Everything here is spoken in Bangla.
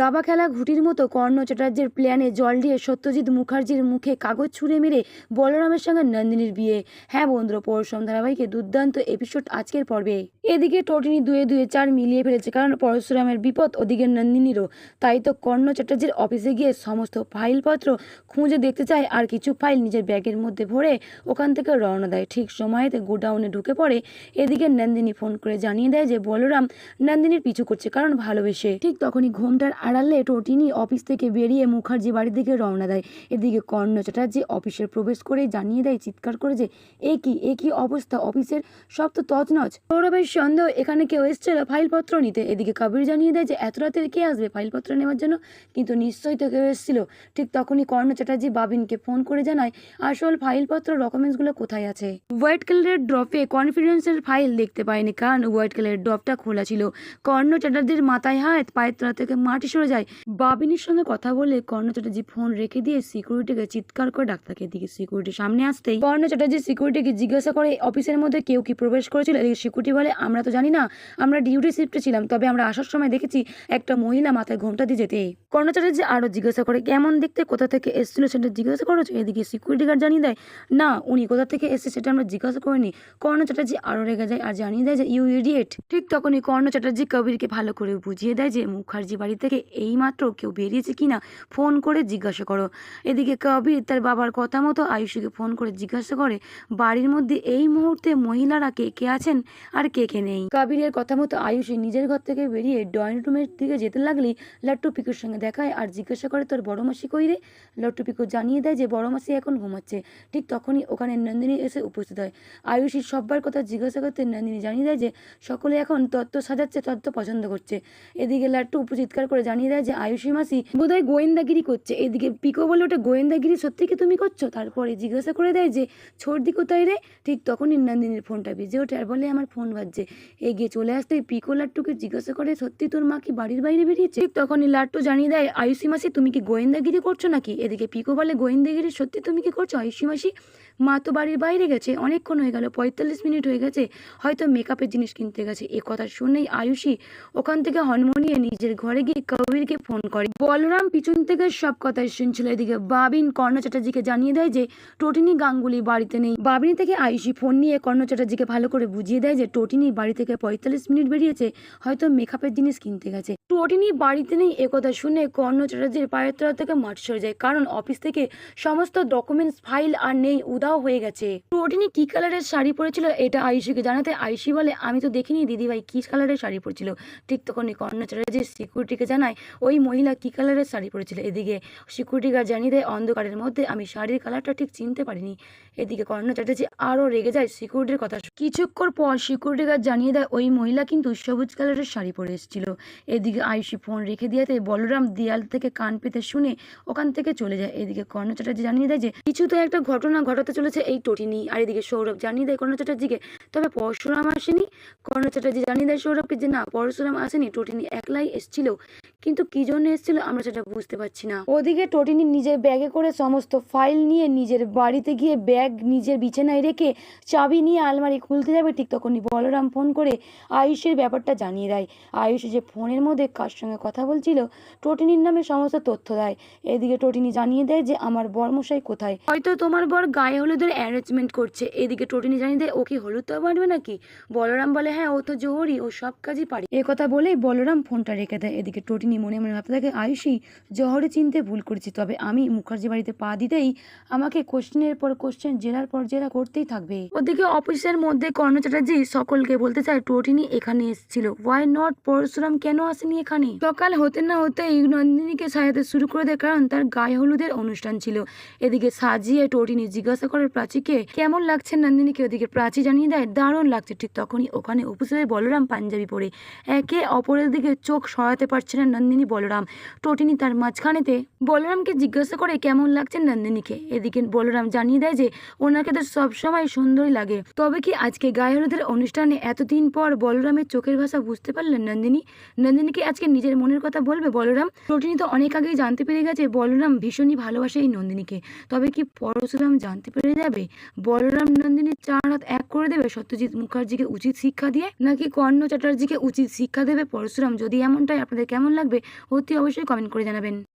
দাবা খেলা ঘুঁটির মতো কর্ণ চ্যাটার্জির প্ল্যানে জল দিয়ে সত্যজিৎ মুখার্জির মুখে কাগজ ছুঁড়ে মেরে বলরামের সঙ্গে নন্দিনীর বিয়ে। হ্যাঁ বন্ধুরা, পরশুরাম ধারাবাহিকে দুর্দান্ত এপিসোড আজকের পর্বে। এদিকে টোটিনি দুয়ে দুয়ে চার মিলিয়ে ফেলেছে, কারণ পরশুরামের বিপদ, ওদিকে নন্দিনীরও। তাই তো কর্ণ চ্যাটার্জির অফিসে গিয়ে সমস্ত ফাইলপত্র খুঁজে দেখতে চায়, আর কিছু ফাইল নিজের ব্যাগের মধ্যে ভরে ওখান থেকে রওনা দেয়। ঠিক সময়তে গোডাউনে ঢুকে পড়ে। এদিকে নন্দিনী ফোন করে জানিয়ে দেয় যে বলরাম নন্দিনীর পিছু করছে, কারণ ভালোবেসে। ঠিক তখনই ঘোমটার আড়ালে টোটিনি অফিস থেকে বেরিয়ে মুখার্জি বাড়ির দিকে রওনা দেয়। এদিকে কর্ণ চ্যাটার্জি অফিসে প্রবেশ করে জানিয়ে দেয় চিৎকার করে যে এ কি অবস্থা, অফিসের সব তো তছনছ। সৌরভের সন্দেহ এখানে কেউ এসেছিল ফাইলপত্র নিতে। এদিকে কবির জানিয়ে দেয় যে এত রাতে কে আসবে ফাইলপত্র নেওয়ার জন্য, কিন্তু নিশ্চয়ই তো কেউ এসেছিল। ঠিক তখনই কর্ণ চ্যাটার্জি বাবিনকে ফোন করে জানায় আসল ফাইলপত্র ডকুমেন্টসগুলো কোথায় আছে। হোয়াইট কালারের ড্রপে কনফিডেন্সের ফাইল দেখতে পায়নি, কারণ হোয়াইট কালারের ড্রপটা খোলা ছিল। কর্ণ চ্যাটার্জির মাথায় হাত, পায়ের তলা থেকে মাটি সরে যায়। বাবিনীর সঙ্গে কথা বলে কর্ণ চ্যাটার্জি ফোন রেখে দিয়ে সিকিউরিটিকে চিৎকার করে ডাক্তারকে। এদিকে সিকিউরিটির সামনে আসতেই কর্ণ চ্যাটার্জি সিকিউরিটিকে জিজ্ঞাসা করে অফিসের মধ্যে কেউ কি প্রবেশ করেছিল। এদিকে সিকিউরিটি বলে আমরা তো জানি না, আমরা ডিউটি শিফটে ছিলাম, তবে আমরা আসার সময় দেখেছি একটা মহিলা মাথায় ঘোমটা দিয়ে যেতে। কর্ণ চ্যাটার্জি আরো জিজ্ঞাসা করে কেমন দেখতে, কোথা থেকে এসেছিল সেটা জিজ্ঞাসা করেছো। এদিকে সিকিউরিটি গার্ড জানিয়ে দেয় না, উনি কোথা থেকে এসেছে সেটা আমরা জিজ্ঞাসা করিনি। কর্ণ চ্যাটার্জি আরো রেগে যায় আর জানিয়ে দেয় যে ইউ ইডিয়েট। ঠিক তখনই কর্ণ চ্যাটার্জি কবিরকে ভালো করে বুঝিয়ে দেয় যে মুখার্জি বাড়ি থেকে এই মাত্র কেউ বেরিয়েছে কিনা ফোন করে জিজ্ঞাসা করো। এদিকে কবির তার বাবার কথা মতো আয়ুষীকে ফোন করে জিজ্ঞাসা করে বাড়ির মধ্যে এই মুহূর্তে মহিলারা কে কে আছেন আর কে কে নেই। কবিরের কথা মতো আয়ুষী নিজের ঘর থেকে বেরিয়ে ড্রয়িং রুমের দিকে যেতে লাগলেই লাট্টু পিকুর সঙ্গে দেখায় আর জিজ্ঞাসা করে তোর বড় মাসি কই রে। লাট্টু পিকু জানিয়ে দেয় যে বড় মাসি এখন ঘুমাচ্ছে। ঠিক তখনই ওখানে নন্দিনী এসে উপস্থিত হয়। আয়ুষীর সব্বার কথা জিজ্ঞাসা করতে নন্দিনী জানিয়ে দেয় যে সকলে এখন তত্ত্ব সাজাচ্ছে, তত্ত্ব পছন্দ করছে। এদিকে লাট্টু উপচিৎকার করে জানিয়ে দেয় যে আয়ুষী মাসি বোধহয় গোয়েন্দাগিরি করছে। এদিকে পিকো বলে ওটা গোয়েন্দাগিরি সত্যি কি তুমি করছো। তারপরে জিজ্ঞাসা করে দেয় যে ছোটদি কোথায় রে। ঠিক তখনই নন্দিনীর ফোনটা বেজে ওঠে আর বলে আমার ফোন বাজছে। এগিয়ে চলে আসতেই পিকো লাট্টুকে জিজ্ঞাসা করে সত্যি তোর মা কি বাড়ির বাইরে বেরিয়েছে। ঠিক তখনই লাট্টু জানিয়ে দেয় আয়ুষী মাসি তুমি কি গোয়েন্দাগিরি করছো নাকি। এদিকে পিকো বলে গোয়েন্দাগিরি সত্যি তুমি কি করছো আয়ুষী মাসি। মা তো বাড়ির বাইরে গেছে, অনেকক্ষণ হয়ে গেল, 45 মিনিট হয়ে গেছে, হয়তো মেকআপের জিনিস কিনতে গেছে। এ কথা শুনেই আয়ুষী ওখান থেকে হনমনিয়ে নিজের ঘরে গিয়ে কবিরকে ফোন করে। বলরাম পিছন থেকে সব কথাই শুনছিল। এদিকে বাবিন কর্ণ চ্যাটার্জিকে জানিয়ে দেয় যে টোটিনি গাঙ্গুলি বাড়িতে নেই। বাবিনী থেকে আয়ুষী ফোন নিয়ে কর্ণ চ্যাটার্জিকে ভালো করে বুঝিয়ে দেয় যে টোটিনি বাড়ি থেকে 45 মিনিট বেরিয়েছে, হয়তো মেকআপের জিনিস কিনতে গেছে। টোটিনি বাড়িতে নেই একথা শুনে কর্ণ চ্যাটার্জির পায়ের তলা থেকে মাটি সরে যায়, কারণ অফিস থেকে সমস্ত ডকুমেন্টস ফাইল আর নেই, উধাও হয়ে গেছে। টোটিনি কি কালারের শাড়ি পরেছিল এটা আয়ুষীকে জানাতে আয়ুষী বলে আমি তো দেখিনি দিদিভাই কি কালারের শাড়ি পরেছিল। ঠিক তখনই কর্ণ চ্যাটার্জি সিকিউরিটিকে জানায় ওই মহিলা কি কালারের শাড়ি পরেছিল। এদিকে সিকিউরিটি গার্ড জানিয়ে দেয় অন্ধকারের মধ্যে আমি শাড়ির কালারটা ঠিক চিনতে পারিনি। এদিকে কর্ণ চ্যাটার্জি আরও রেগে যায় সিকিউরিটির কথা। কিছুক্ষণ পর সিকিউরিটি গার্ড জানিয়ে দেয় ওই মহিলা কিন্তু সবুজ কালারের শাড়ি পরে এসেছিল। এদিকে আয়ুষী ফোন রেখে দিয়েতে বলরাম দেয়াল থেকে কান পেতে শুনে ওখান থেকে চলে যায়। এদিকে কর্ণ চ্যাটার্জি জানিয়ে দেয় যে কিছু তো একটা ঘটনা ঘটাতে চলেছে এই টোটিনি। আর এদিকে সৌরভ জানিয়ে দেয় কর্ণ চ্যাটার্জিকে তবে পরশুরাম আসেনি। কর্ণ চ্যাটার্জি জানিয়ে দেয় সৌরভকে যে না, পরশুরাম আসেনি, টোটিনি একলাই এসেছিল, কিন্তু কি জন্য এসেছিল আমরা সেটা বুঝতে পারছি না। ওদিকে টোটিনি নিজের ব্যাগে করে সমস্ত ফাইল নিয়ে নিজের বাড়িতে গিয়ে ব্যাগ নিজের বিছানায় রেখে চাবি নিয়ে আলমারি খুলতে যাবে। ঠিক তখনই বলরাম ফোন করে আয়ুষের ব্যাপারটা জানিয়ে দেয়। আয়ুষ যে ফোনের মধ্যে কার সঙ্গে কথা বলছিল টোটিনির নামে সমস্ত তথ্য দেয়। এদিকে টোটিনি জানিয়ে দেয় যে আমার বরমশাই কোথায়, হয়তো তোমার বর গায়ে হলুদের অ্যারেঞ্জমেন্ট করছে। এদিকে টোটিনি জানিয়ে দেয় ও কি হলুদ তো বাড়বে নাকি। বলরাম বলে হ্যাঁ ও তো জোহরি, ও সব কাজই পারে। এ কথা বলেই বলরাম ফোনটা রেখে দেয়। এদিকে টোটিনি মনে মনে ভাবতে থাকে আয়ুষী জহরে চিনতে ভুল করেছি, তবে আমি মুখার্জি বাড়িতে পা দিতেই আমাকে কোশ্চেনের পর কোশ্চেন জেরার পর জেরা করতেই থাকবে। ওদিকে অফিসের মধ্যে কর্ণ চ্যাটার্জি সকলকে বলতে চায় টোটিনি এখানে এসেছিল, ওয়াই নট পরশুরাম কেন আসেনি এখানে। সকাল হতে না হতেই নন্দিনীকে সাজাতে শুরু করে দেয়, কারণ তার গায়ে হলুদের অনুষ্ঠান ছিল। এদিকে সাজিয়ে টোটিনি জিজ্ঞাসা করে প্রাচীকে কেমন লাগছে নন্দিনীকে। ওদিকে প্রাচী জানিয়ে দেয় দারুণ লাগছে। ঠিক তখনই ওখানে উপস্থিত হয় বলরাম পাঞ্জাবি পরে। একে অপরের দিকে চোখ সরাতে পারছে না নন্দিনী বলরাম। টোটিনি তার মাঝখানেতে বলরামকে জিজ্ঞাসা করে কেমন লাগছে নন্দিনীকে। এদিকে বলরাম জানিয়ে দেয় যে ওনাকে তো সবসময় সুন্দরই লাগে, তবে কি আজকে গায়ে হলুদের অনুষ্ঠানে এতদিন পর বলরামের চোখের ভাষা বুঝতে পারলেন নন্দিনীকে আজকে নিজের মনের কথা বলবে বলরাম। টোটিনি তো অনেক আগেই জানতে পেরে গেছে বলরাম ভীষণই ভালোবাসে এই নন্দিনীকে, তবে কি পরশুরাম জানতে পেরে যাবে। বলরাম নন্দিনীর 4 হাত এক করে দেবে সত্যজিৎ মুখার্জিকে উচিত শিক্ষা দিয়ে, নাকি কর্ণ চ্যাটার্জিকে উচিত শিক্ষা দেবে পরশুরাম। যদি এমনটাই আপনাদের কেমন লাগবে লাগবে অতি অবশ্যই কমেন্ট করে জানাবেন।